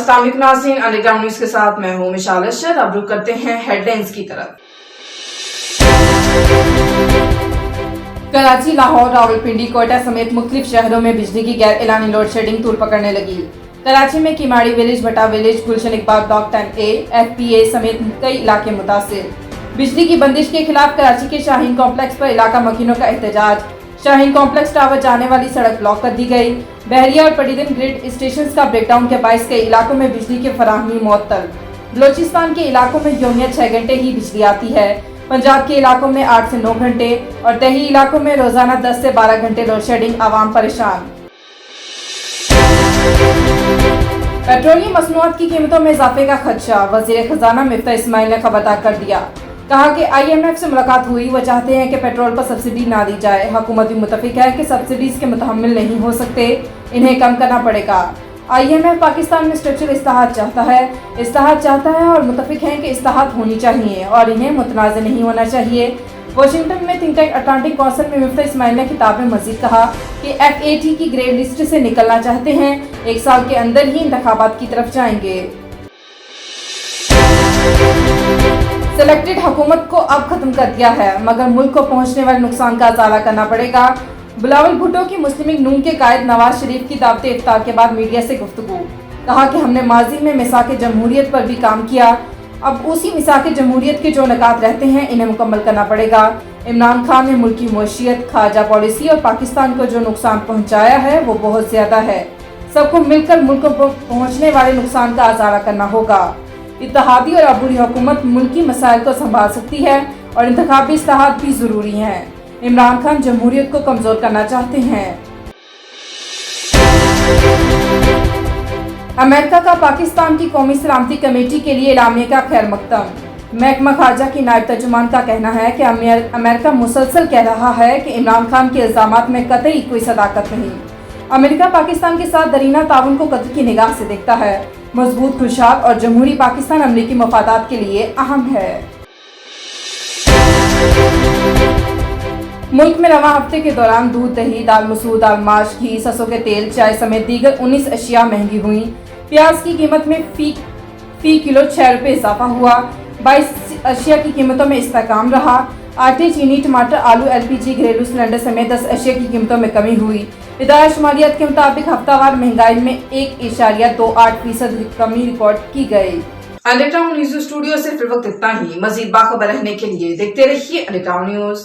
अस्सलाम वालेकुम नाज़रीन, अंडरग्राउंड न्यूज के साथ मैं हूं मिशाल अशर। अब रुक करते हैं हेडलाइंस की तरफ। कराची, लाहौर, रावलपिंडी, कोयटा समेत मुख्तलिफ शहरों में बिजली की गैर एलानी लोड शेडिंग तूल पकड़ने लगी। कराची में किमाड़ी विलेज, भटा विलेज, गुलशन इकबाल ब्लॉक 10A, FPA समेत कई इलाके मुतासिर। बिजली की बंदिश के खिलाफ कराची के शाहीन कॉम्प्लेक्स पर इलाका मकीनों का एहतजाज। शाहीन कॉम्प्लेक्स टावर जाने वाली सड़क ब्लॉक कर दी गई। बहरिया और पटीदिन ग्रिड स्टेशन का ब्रेकडाउन के बायस कई इलाकों में बिजली की फराहमी मुअत्तल। बलोचिस्तान के इलाकों में यौमिया 6 घंटे ही बिजली आती है। पंजाब के इलाकों में 8 से 9 घंटे और दही इलाकों में रोजाना 10 से 12 घंटे लोड शेडिंग, आवाम परेशान। पेट्रोलियम मसनूआत की कीमतों में इजाफे का खदशा, वजीर खजाना मिफ्ता इस्माइल ने खबरदार कर दिया। कहा कि IMF से मुलाकात हुई, वो चाहते हैं कि पेट्रोल पर सब्सिडी ना दी जाए। हुकूमत भी मुतफिक है कि सब्सिडीज के मुतहम्मिल नहीं हो सकते, इन्हें कम करना पड़ेगा। IMF पाकिस्तान में स्ट्रक्चरल इस्लाहात चाहता है और मुतफिक हैं कि इस्लाहात होनी चाहिए और इन्हें मुतनाज़ नहीं होना चाहिए। वाशिंगटन में थिंक टैंक अटलांटिक काउंसिल में मिफ्ता इस्माइल ने खिताब में मजीद कहा कि FAT की ग्रे लिस्ट से निकलना चाहते हैं, 1 साल के अंदर ही इंतखाबात की तरफ जाएंगे। सिलेक्टेड हुकूमत को अब खत्म कर दिया है, मगर मुल्क को पहुंचने वाले नुकसान का अजाला करना पड़ेगा। बिलावल भुट्टो की मुस्लिम लीग नून के कायद नवाज शरीफ की दावत इफ्तार के बाद मीडिया से गुफ्तगू। कहा कि हमने माजी में मिसाक जमहूरियत पर भी काम किया, अब उसी मिसाक जमहूरियत के जो नकात रहते हैं इन्हें मुकम्मल करना पड़ेगा। इमरान खान ने मुल्क की मईशत, खारजा पॉलिसी और पाकिस्तान को जो नुकसान पहुँचाया है वो बहुत ज्यादा है। सबको मिलकर मुल्क को पहुँचने वाले नुकसान का अजाला करना होगा। इत्तेहादी और अबूरी हुकूमत मुल्की मसाइल को संभाल सकती है और इंतखाबी इस्लाहात भी जरूरी हैं। इमरान खान जमहूरियत को कमजोर करना चाहते हैं। अमेरिका का पाकिस्तान की कौमी सलामती कमेटी के लिए एलामिया का खैर मकदम। महकमा खारजा की नायब तर्जुमान का कहना है कि अमेरिका मुसलसल कह रहा है कि इमरान खान के इल्जामात में कतई कोई सदाकत नहीं। अमेरिका पाकिस्तान के साथ दरीना ताउन को कत्ल की निगाह से देखता है। मजबूत, खुशहाल और जमहूरी पाकिस्तान अमरीकी मफादात के लिए अहम है। मुल्क में रवां हफ्ते के दौरान दूध, दही, दाल मसूर, दाल माश, घी, सरसों के तेल, चाय समेत दीगर 19 अशिया महंगी हुई। प्याज की कीमत में फी किलो 6 रुपये इजाफा हुआ। 22 अशिया की कीमतों में इस्तेहकाम रहा। आटे, चीनी, टमाटर, आलू, LPG, घरेलू सिलेंडर समेत 10 अशिया की कीमतों में कमी हुई। इदारा शुमारियात के मुताबिक हफ्तावार महंगाई में 1.28% कमी रिकॉर्ड की गई। अंडरग्राउंड न्यूज स्टूडियो से फिर वक्त इतना ही। मजीद बाखबर रहने के लिए देखते रहिए अंडरग्राउंड न्यूज।